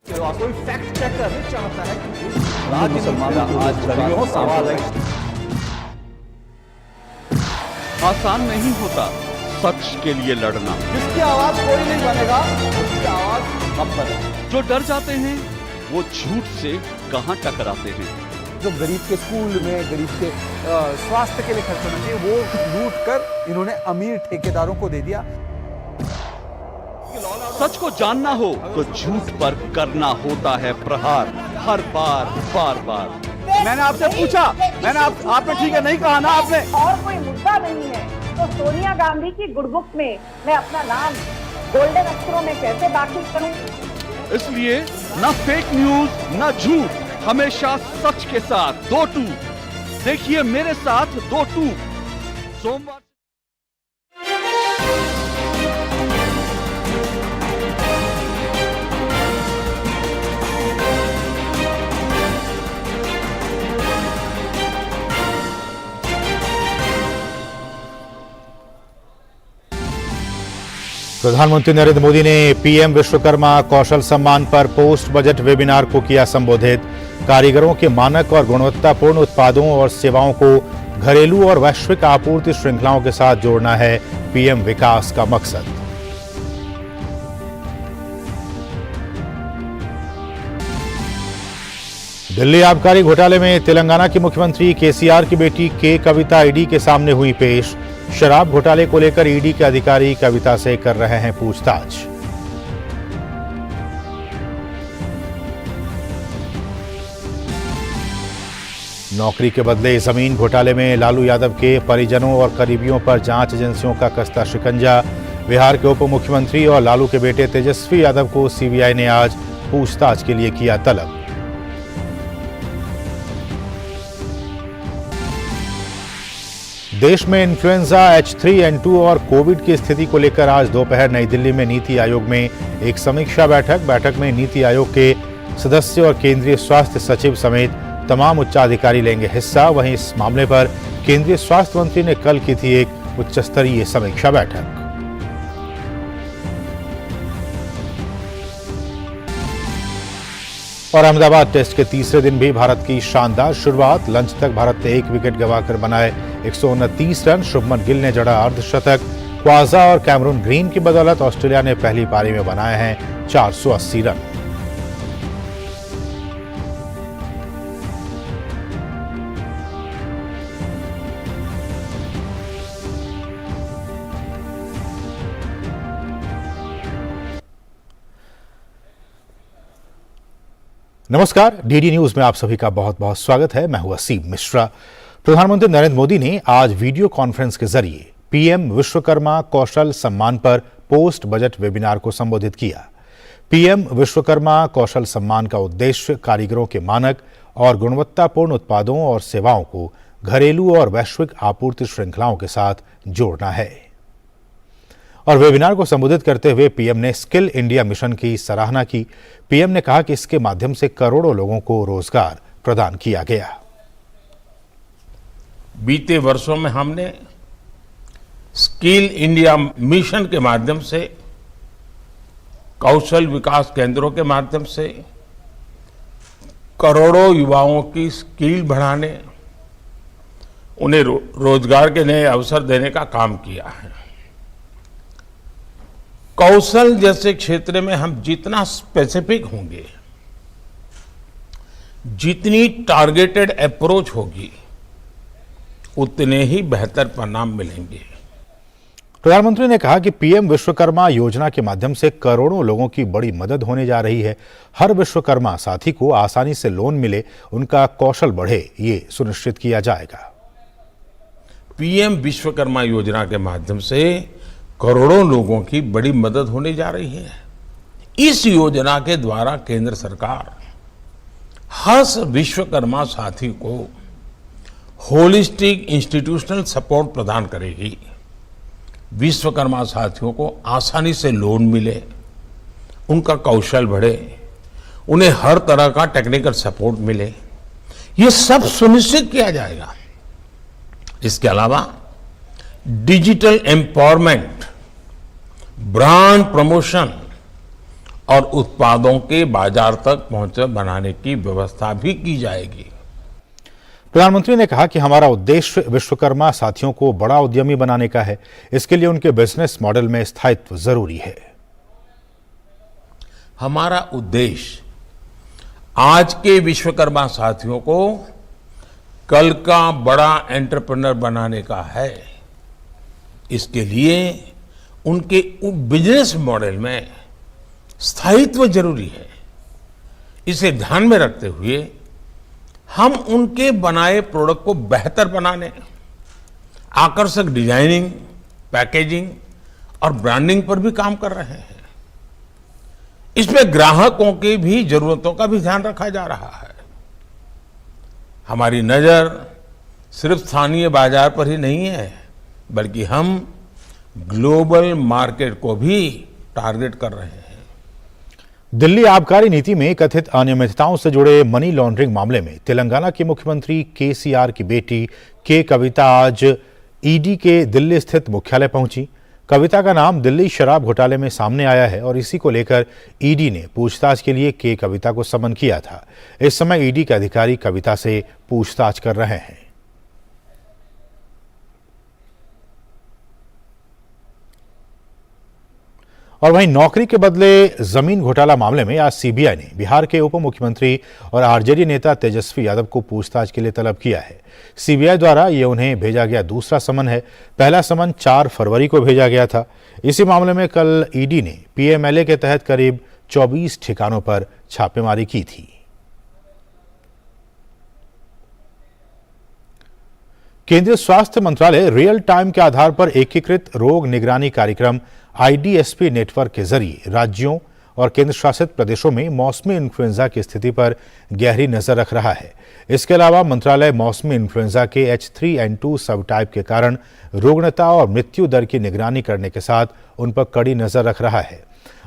कोई fact checker नहीं चाहता है कि मुसलमानों को आज सवाल है। आसान नहीं होता सच के लिए लड़ना। जिसकी आवाज कोई नहीं बनेगा उसकी आवाज हम बने। जो डर जाते हैं वो झूठ से कहां टकराते हैं। जो गरीब के स्कूल में, गरीब के स्वास्थ्य के लिए खर्च होना चाहिए, वो लूट कर इन्होंने अमीर ठेकेदारों को दे दिया। सच को जानना हो तो झूठ पर करना होता है प्रहार, हर बार बार बार। मैंने आपसे पूछा, आपने ठीक है नहीं कहा ना आपने। और कोई मुद्दा नहीं है तो सोनिया गांधी की गुडबुक में मैं अपना नाम गोल्डन अक्षरों में कैसे दाखिल करूं? इसलिए न फेक न्यूज न झूठ, हमेशा सच के साथ 2-2। देखिए मेरे साथ 2-2 सोमवार। प्रधानमंत्री नरेंद्र मोदी ने पीएम विश्वकर्मा कौशल सम्मान पर पोस्ट बजट वेबिनार को किया संबोधित। कारीगरों के मानक और गुणवत्तापूर्ण उत्पादों और सेवाओं को घरेलू और वैश्विक आपूर्ति श्रृंखलाओं के साथ जोड़ना है पीएम विकास का मकसद। दिल्ली आबकारी घोटाले में तेलंगाना की मुख्यमंत्री केसीआर की बेटी के कविता ईडी के सामने हुई पेश। शराब घोटाले को लेकर ईडी के अधिकारी कविता से कर रहे हैं पूछताछ। नौकरी के बदले जमीन घोटाले में लालू यादव के परिजनों और करीबियों पर जांच एजेंसियों का कसता शिकंजा। बिहार के उप मुख्यमंत्री और लालू के बेटे तेजस्वी यादव को सीबीआई ने आज पूछताछ के लिए किया तलब। देश में इन्फ्लुएंजा H3N2 और कोविड की स्थिति को लेकर आज दोपहर नई दिल्ली में नीति आयोग में एक समीक्षा बैठक में नीति आयोग के सदस्य और केंद्रीय स्वास्थ्य सचिव समेत तमाम उच्चाधिकारी लेंगे हिस्सा। वहीं इस मामले पर केंद्रीय स्वास्थ्य मंत्री ने कल की थी एक उच्च स्तरीय समीक्षा बैठक। और अहमदाबाद टेस्ट के तीसरे दिन भी भारत की शानदार शुरुआत। लंच तक भारत ने 1 विकेट गंवाकर बनाए 129 रन। शुभमन गिल ने जड़ा अर्धशतक। क्वाजा और कैमरून ग्रीन की बदौलत ऑस्ट्रेलिया ने पहली पारी में बनाए हैं 480 रन। नमस्कार, डीडी न्यूज में आप सभी का बहुत बहुत स्वागत है। मैं हूं असीम मिश्रा। प्रधानमंत्री नरेंद्र मोदी ने आज वीडियो कॉन्फ्रेंस के जरिए पीएम विश्वकर्मा कौशल सम्मान पर पोस्ट बजट वेबिनार को संबोधित किया। पीएम विश्वकर्मा कौशल सम्मान का उद्देश्य कारीगरों के मानक और गुणवत्तापूर्ण उत्पादों और सेवाओं को घरेलू और वैश्विक आपूर्ति श्रृंखलाओं के साथ जोड़ना है। और वेबिनार को संबोधित करते हुए पीएम ने स्किल इंडिया मिशन की सराहना की। पीएम ने कहा कि इसके माध्यम से करोड़ों लोगों को रोजगार प्रदान किया गया। बीते वर्षों में हमने स्किल इंडिया मिशन के माध्यम से, कौशल विकास केंद्रों के माध्यम से करोड़ों युवाओं की स्किल बढ़ाने, उन्हें रोजगार के नए अवसर देने का काम किया है। कौशल जैसे क्षेत्र में हम जितना स्पेसिफिक होंगे, जितनी टारगेटेड अप्रोच होगी, उतने ही बेहतर परिणाम मिलेंगे। प्रधानमंत्री ने कहा कि पीएम विश्वकर्मा योजना के माध्यम से करोड़ों लोगों की बड़ी मदद होने जा रही है। हर विश्वकर्मा साथी को आसानी से लोन मिले, उनका कौशल बढ़े, ये सुनिश्चित किया जाएगा। पीएम विश्वकर्मा योजना के माध्यम से करोड़ों लोगों की बड़ी मदद होने जा रही है। इस योजना के द्वारा केंद्र सरकार हर विश्वकर्मा साथी को होलिस्टिक इंस्टीट्यूशनल सपोर्ट प्रदान करेगी। विश्वकर्मा साथियों को आसानी से लोन मिले, उनका कौशल बढ़े, उन्हें हर तरह का टेक्निकल सपोर्ट मिले, ये सब सुनिश्चित किया जाएगा। इसके अलावा डिजिटल एम्पावरमेंट, ब्रांड प्रमोशन और उत्पादों के बाजार तक पहुंच बनाने की व्यवस्था भी की जाएगी। प्रधानमंत्री ने कहा कि हमारा उद्देश्य विश्वकर्मा साथियों को बड़ा उद्यमी बनाने का है। इसके लिए उनके बिजनेस मॉडल में स्थायित्व जरूरी है। हमारा उद्देश्य आज के विश्वकर्मा साथियों को कल का बड़ा एंटरप्रेन्योर बनाने का है। इसके लिए उनके बिजनेस मॉडल में स्थायित्व जरूरी है। इसे ध्यान में रखते हुए हम उनके बनाए प्रोडक्ट को बेहतर बनाने, आकर्षक डिजाइनिंग, पैकेजिंग और ब्रांडिंग पर भी काम कर रहे हैं। इसमें ग्राहकों की भी जरूरतों का भी ध्यान रखा जा रहा है। हमारी नजर सिर्फ स्थानीय बाजार पर ही नहीं है, बल्कि हम ग्लोबल मार्केट को भी टारगेट कर रहे हैं। दिल्ली आबकारी नीति में कथित अनियमितताओं से जुड़े मनी लॉन्ड्रिंग मामले में तेलंगाना के मुख्यमंत्री केसीआर की बेटी के कविता आज ईडी के दिल्ली स्थित मुख्यालय पहुंची। कविता का नाम दिल्ली शराब घोटाले में सामने आया है और इसी को लेकर ईडी ने पूछताछ के लिए के कविता को समन किया था। इस समय ईडी के अधिकारी कविता से पूछताछ कर रहे हैं। और वहीं नौकरी के बदले जमीन घोटाला मामले में आज सीबीआई ने बिहार के उप मुख्यमंत्री और आरजेडी नेता तेजस्वी यादव को पूछताछ के लिए तलब किया है। सीबीआई द्वारा ये उन्हें भेजा गया दूसरा समन है। पहला समन 4 फरवरी को भेजा गया था। इसी मामले में कल ईडी ने पीएमएलए के तहत करीब 24 ठिकानों पर छापेमारी की थी। केंद्रीय स्वास्थ्य मंत्रालय रियल टाइम के आधार पर एकीकृत रोग निगरानी कार्यक्रम आईडीएसपी नेटवर्क के जरिए राज्यों और केंद्र शासित प्रदेशों में मौसमी इन्फ्लुएंजा की स्थिति पर गहरी नजर रख रहा है। इसके अलावा मंत्रालय मौसमी इन्फ्लुएंजा के H3N2 सब टाइप के कारण रुग्णता और मृत्यु दर की निगरानी करने के साथ उन पर कड़ी नजर रख रहा है।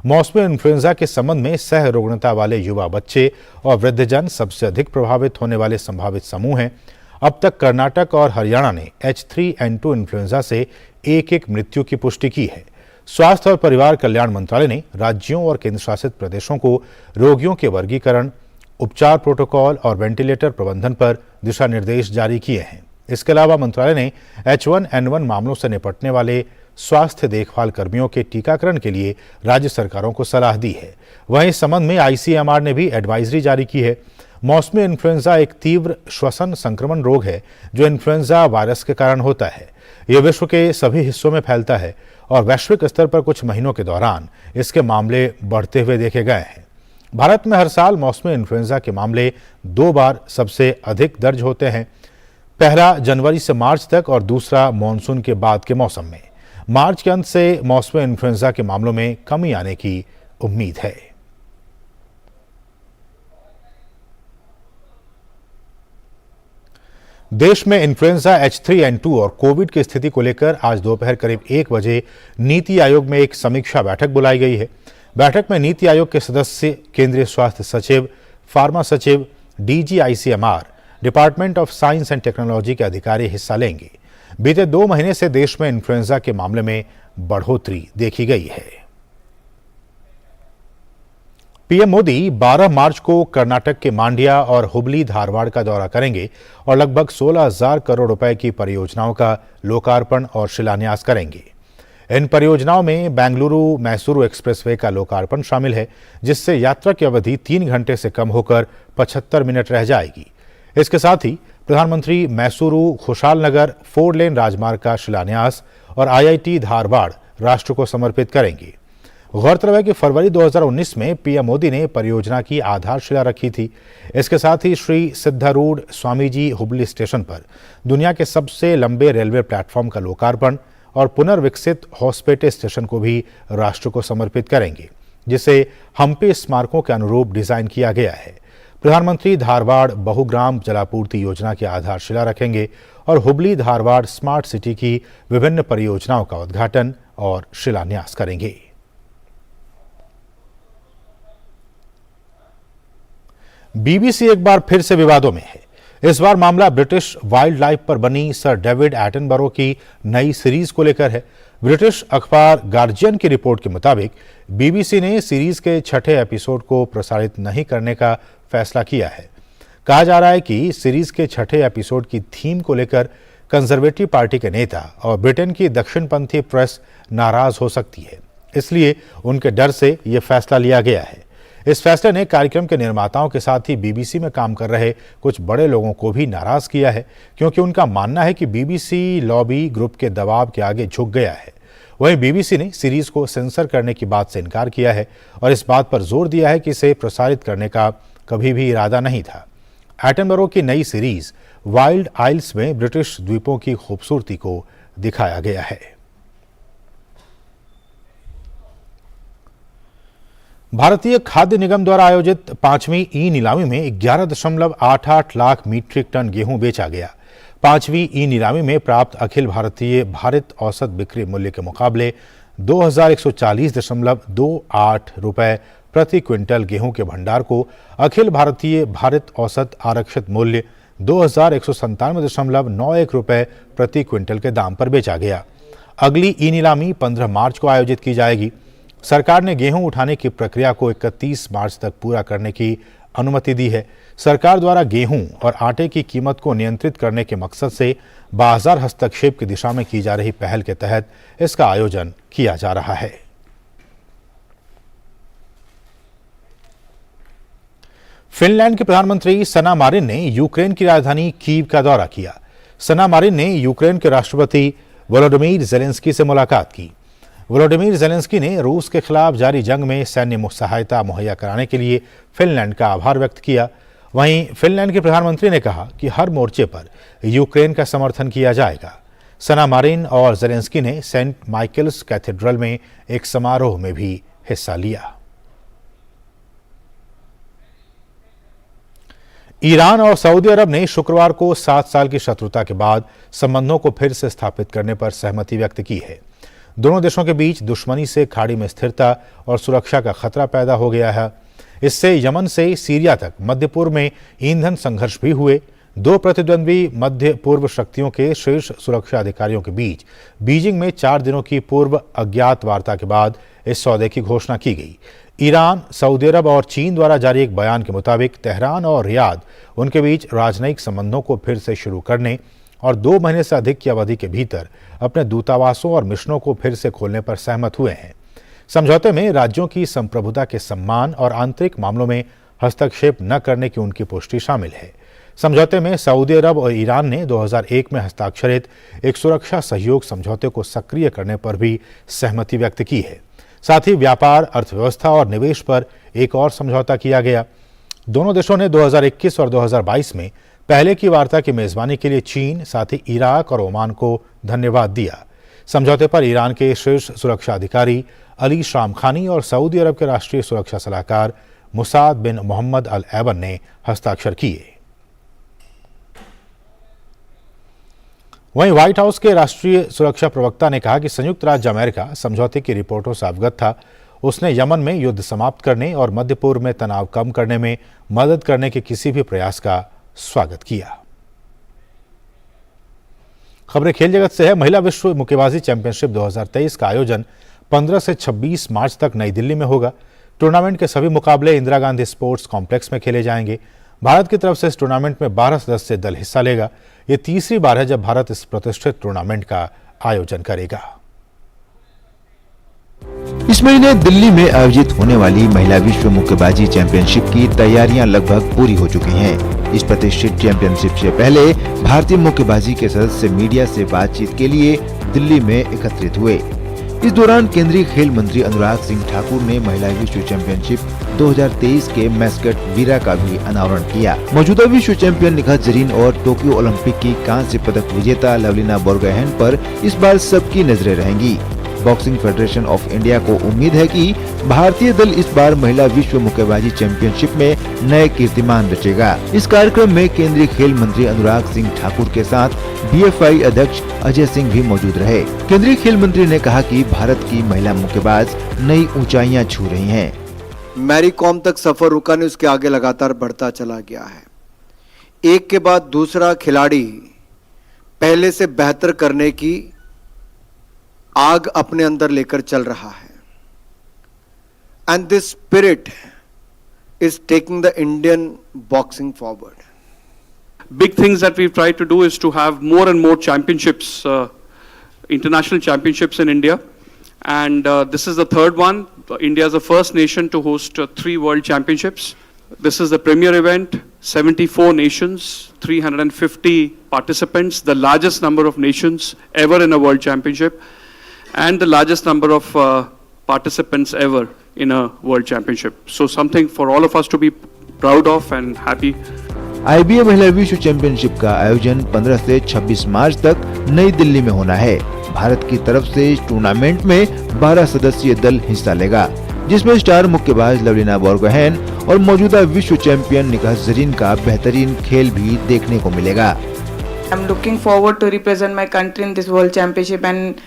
मौसमी इन्फ्लुएंजा के संबंध में सह रुग्णता वाले युवा बच्चे और वृद्धजन सबसे अधिक प्रभावित होने वाले संभावित समूह हैं। अब तक कर्नाटक और हरियाणा ने H3N2 इन्फ्लुएंजा से एक मृत्यु की पुष्टि की है। स्वास्थ्य और परिवार कल्याण मंत्रालय ने राज्यों और केंद्र शासित प्रदेशों को रोगियों के वर्गीकरण, उपचार प्रोटोकॉल और वेंटिलेटर प्रबंधन पर दिशा निर्देश जारी किए हैं। इसके अलावा मंत्रालय ने H1N1 मामलों से निपटने वाले स्वास्थ्य देखभाल कर्मियों के टीकाकरण के लिए राज्य सरकारों को सलाह दी है। वहीं इस संबंध में ICMR ने भी एडवाइजरी जारी की है। मौसमी इन्फ्लुएंजा एक तीव्र श्वसन संक्रमण रोग है जो इन्फ्लुएंजा वायरस के कारण होता है। यह विश्व के सभी हिस्सों में फैलता है और वैश्विक स्तर पर कुछ महीनों के दौरान इसके मामले बढ़ते हुए देखे गए हैं। भारत में हर साल मौसमी इन्फ्लुएंजा के मामले 2 बार सबसे अधिक दर्ज होते हैं। पहला जनवरी से मार्च तक और दूसरा मानसून के बाद के मौसम में। मार्च के अंत से मौसमी इन्फ्लुएंजा के मामलों में कमी आने की उम्मीद है। देश में इन्फ्लुएंजा H3N2 और कोविड की स्थिति को लेकर आज दोपहर करीब 1 बजे नीति आयोग में एक समीक्षा बैठक बुलाई गई है। बैठक में नीति आयोग के सदस्य, केंद्रीय स्वास्थ्य सचिव, फार्मा सचिव, DG ICMR, department of science and technology के अधिकारी हिस्सा लेंगे। बीते 2 महीने से देश में इन्फ्लुएंजा के मामले में बढ़ोतरी देखी गई है। पीएम मोदी 12 मार्च को कर्नाटक के मांड्या और हुबली धारवाड़ का दौरा करेंगे और लगभग 16,000 करोड़ रुपए की परियोजनाओं का लोकार्पण और शिलान्यास करेंगे। इन परियोजनाओं में बेंगलुरु मैसूरू एक्सप्रेसवे का लोकार्पण शामिल है, जिससे यात्रा की अवधि 3 घंटे से कम होकर 75 मिनट रह जाएगी। इसके साथ ही प्रधानमंत्री मैसूरू खुशाल नगर 4 लेन राजमार्ग का शिलान्यास और IIT धारवाड़ राष्ट्र को समर्पित करेंगे। गौरतलब है कि फरवरी 2019 में पीएम मोदी ने परियोजना की आधारशिला रखी थी। इसके साथ ही श्री सिद्धारूढ़ स्वामीजी हुबली स्टेशन पर दुनिया के सबसे लंबे रेलवे प्लेटफॉर्म का लोकार्पण और पुनर्विकसित होसपेटे स्टेशन को भी राष्ट्र को समर्पित करेंगे, जिसे हम्पी स्मारकों के अनुरूप डिजाइन किया गया है। प्रधानमंत्री धारवाड़ बहुग्राम जलापूर्ति योजना की आधारशिला रखेंगे और हुबली धारवाड़ स्मार्ट सिटी की विभिन्न परियोजनाओं का उद्घाटन और शिलान्यास करेंगे। बीबीसी एक बार फिर से विवादों में है। इस बार मामला ब्रिटिश वाइल्ड लाइफ पर बनी सर डेविड एटनबरो की नई सीरीज को लेकर है। ब्रिटिश अखबार गार्जियन की रिपोर्ट के मुताबिक बीबीसी ने सीरीज के 6ठे एपिसोड को प्रसारित नहीं करने का फैसला किया है। कहा जा रहा है कि सीरीज के 6ठे एपिसोड की थीम को लेकर कंजर्वेटिव पार्टी के नेता और ब्रिटेन की दक्षिणपंथी प्रेस नाराज हो सकती है, इसलिए उनके डर से यह फैसला लिया गया है। इस फैसले ने कार्यक्रम के निर्माताओं के साथ ही बीबीसी में काम कर रहे कुछ बड़े लोगों को भी नाराज किया है, क्योंकि उनका मानना है कि बीबीसी लॉबी ग्रुप के दबाव के आगे झुक गया है। वहीं बीबीसी ने सीरीज को सेंसर करने की बात से इनकार किया है और इस बात पर जोर दिया है कि इसे प्रसारित करने का कभी भी इरादा नहीं था। एटनबरो की नई सीरीज वाइल्ड आइल्स में ब्रिटिश द्वीपों की खूबसूरती को दिखाया गया है। भारतीय खाद्य निगम द्वारा आयोजित 5वीं ई नीलामी में 11.88 लाख मीट्रिक टन गेहूं बेचा गया। 5वीं ई नीलामी में प्राप्त अखिल भारतीय भारित औसत बिक्री मूल्य के मुकाबले 2140.28 रुपए प्रति क्विंटल गेहूं के भंडार को अखिल भारतीय भारित औसत आरक्षित मूल्य 2197.91 रुपए प्रति क्विंटल के दाम पर बेचा गया। अगली ई नीलामी 15 मार्च को आयोजित की जाएगी। सरकार ने गेहूं उठाने की प्रक्रिया को 31 मार्च तक पूरा करने की अनुमति दी है। सरकार द्वारा गेहूं और आटे की कीमत को नियंत्रित करने के मकसद से बाजार हस्तक्षेप की दिशा में की जा रही पहल के तहत इसका आयोजन किया जा रहा है। फिनलैंड के प्रधानमंत्री सना मारिन ने यूक्रेन की राजधानी कीव का दौरा किया। सना मारिन ने यूक्रेन के राष्ट्रपति वोलोडिमीर जेलेंस्की से मुलाकात की। वोलोडिमीर जेलेंस्की ने रूस के खिलाफ जारी जंग में सैन्य सहायता मुहैया कराने के लिए फिनलैंड का आभार व्यक्त किया। वहीं फिनलैंड के प्रधानमंत्री ने कहा कि हर मोर्चे पर यूक्रेन का समर्थन किया जाएगा। सना मारिन और जेलेंस्की ने सेंट माइकल्स कैथेड्रल में एक समारोह में भी हिस्सा लिया। ईरान और सऊदी अरब ने शुक्रवार को 7 साल की शत्रुता के बाद संबंधों को फिर से स्थापित करने पर सहमति व्यक्त की है। दोनों देशों के बीच दुश्मनी से खाड़ी में स्थिरता और सुरक्षा का खतरा पैदा हो गया है। इससे यमन से सीरिया तक मध्य पूर्व में ईंधन संघर्ष भी हुए। दो प्रतिद्वंद्वी मध्य पूर्व शक्तियों के शीर्ष सुरक्षा अधिकारियों के बीच बीजिंग में 4 दिनों की पूर्व अज्ञात वार्ता के बाद इस सौदे की घोषणा की गई। ईरान, सऊदी अरब और चीन द्वारा जारी एक बयान के मुताबिक तेहरान और रियाद उनके बीच राजनयिक संबंधों को फिर से शुरू करने और 2 महीने से अधिक की अवधि के भीतर अपने दूतावासों और मिशनों को फिर से खोलने पर सहमत हुए हैं। समझौते में राज्यों की संप्रभुता के सम्मान और आंतरिक मामलों में हस्तक्षेप न करने की उनकी पुष्टि शामिल है। समझौते में सऊदी अरब और ईरान ने 2001 में हस्ताक्षरित एक सुरक्षा सहयोग समझौते को सक्रिय करने पर भी सहमति व्यक्त की है। साथ ही व्यापार, अर्थव्यवस्था और निवेश पर एक और समझौता किया गया। दोनों देशों ने 2021 और 2022 में पहले की वार्ता की मेजबानी के लिए चीन, साथ ही इराक और ओमान को धन्यवाद दिया। समझौते पर ईरान के शीर्ष सुरक्षा अधिकारी अली शामखानी और सऊदी अरब के राष्ट्रीय सुरक्षा सलाहकार मुसाद बिन मोहम्मद अल एबन ने हस्ताक्षर किए। वहीं व्हाइट हाउस के राष्ट्रीय सुरक्षा प्रवक्ता ने कहा कि संयुक्त राज्य अमेरिका समझौते की रिपोर्टों से अवगत था। उसने यमन में युद्ध समाप्त करने और मध्य पूर्व में तनाव कम करने में मदद करने के किसी भी प्रयास का स्वागत किया। खबरें खेल जगत से है। महिला विश्व मुक्केबाजी चैंपियनशिप 2023 का आयोजन 15 से 26 मार्च तक नई दिल्ली में होगा। टूर्नामेंट के सभी मुकाबले इंदिरा गांधी स्पोर्ट्स कॉम्प्लेक्स में खेले जाएंगे। भारत की तरफ से इस टूर्नामेंट में 12 सदस्य दल हिस्सा लेगा। ये तीसरी बार है जब भारत इस प्रतिष्ठित टूर्नामेंट का आयोजन करेगा। इस महीने दिल्ली में आयोजित होने वाली महिला विश्व मुक्केबाजी चैंपियनशिप की तैयारियां लगभग पूरी हो चुकी हैं। इस प्रतिष्ठित चैंपियनशिप से पहले भारतीय मुक्केबाजी के सदस्य मीडिया से बातचीत के लिए दिल्ली में एकत्रित हुए। इस दौरान केंद्रीय खेल मंत्री अनुराग सिंह ठाकुर ने महिला विश्व चैंपियनशिप 2023 के मैस्कट वीरा का भी अनावरण किया। मौजूदा विश्व चैंपियन निखात जरीन और टोक्यो ओलंपिक की कांस्य पदक विजेता लवलीना बोरगोहेन पर इस बार सबकी नजरें रहेंगी। बॉक्सिंग फेडरेशन ऑफ इंडिया को उम्मीद है कि भारतीय दल इस बार महिला विश्व मुक्केबाजी चैंपियनशिप में नए कीर्तिमान रचेगा। इस कार्यक्रम में केंद्रीय खेल मंत्री अनुराग सिंह ठाकुर के साथ BFI अध्यक्ष अजय सिंह भी मौजूद रहे। केंद्रीय खेल मंत्री ने कहा कि भारत की महिला मुक्केबाज नई ऊंचाइयां छू रही हैं। मैरी कॉम तक सफर रुका नहीं, उसके आगे लगातार बढ़ता चला गया है। एक के बाद दूसरा खिलाड़ी पहले से बेहतर करने की आग अपने अंदर लेकर चल रहा है, and this spirit is taking the Indian boxing forward. Big things that we've tried to do is to have more and more championships, international championships in India. And this is the third one. India is the first nation to host 3 world championships. This is the premier event, 74 nations, 350 participants, the largest number of nations ever in a world championship, and the largest number of participants ever in a world championship. So something for all of us to be proud of and happy. IBA महिला विश्व championship का आयोजन 15 से 26 मार्च तक नई दिल्ली में होना है। भारत की तरफ से इस टूर्नामेंट में 12 सदस्यीय दल हिस्सा लेगा, जिसमें स्टार मुक्केबाज लवलीना बोरगोहेन और मौजूदा विश्व चैंपियन निकाह जरीन का बेहतरीन खेल भी देखने को मिलेगा। I'm looking forward to represent my country in this world championship and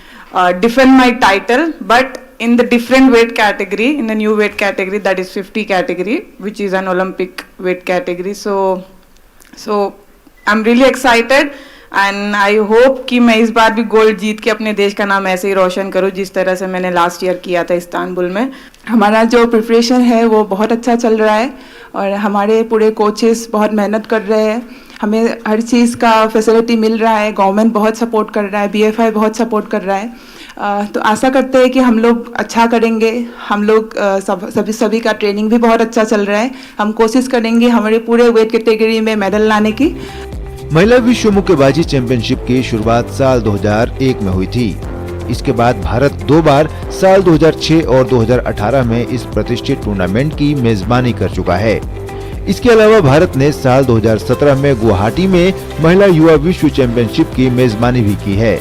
defend my title, but in the different weight category, in the new weight category, that is 50 category, which is an Olympic weight category. So I'm really excited and I hope कि मैं इस बार भी gold जीत के अपने देश का नाम ऐसे ही रोशन करूं जिस तरह से मैंने लास्ट ईयर किया था इस्तांबुल में। हमारा जो प्रिपरेशन है वो बहुत अच्छा चल रहा है और हमारे पूरे कोचेस बहुत मेहनत कर रहे हैं, हमें हर चीज़ का फैसिलिटी मिल रहा है, गवर्नमेंट बहुत सपोर्ट कर रहा है, BFI बहुत सपोर्ट कर रहा है। तो आशा करते हैं कि हम लोग अच्छा करेंगे। हम लोग सभी का ट्रेनिंग भी बहुत अच्छा चल रहा है। हम कोशिश करेंगे हमारे पूरे वेट कैटेगरी में मेडल लाने की। महिला विश्व मुक्केबाजी चैंपियनशिप की शुरुआत साल 2001 में हुई थी। इसके बाद भारत 2 बार साल 2006 और 2018 में इस प्रतिष्ठित टूर्नामेंट की मेजबानी कर चुका है। इसके अलावा भारत ने साल 2017 में गुवाहाटी में महिला युवा विश्व चैंपियनशिप की मेजबानी भी की है।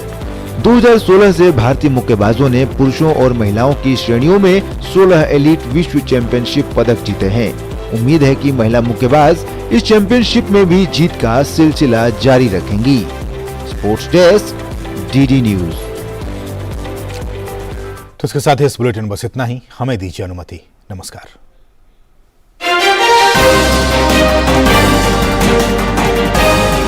2016 से भारतीय मुक्केबाजों ने पुरुषों और महिलाओं की श्रेणियों में 16 एलीट विश्व चैंपियनशिप पदक जीते हैं। उम्मीद है कि महिला मुक्केबाज इस चैंपियनशिप में भी जीत का सिलसिला जारी रखेंगी। Sports desk, DD news. तो इसके साथ ही इस बुलेटिन बस इतना ही। हमें दीजिए अनुमति। नमस्कार।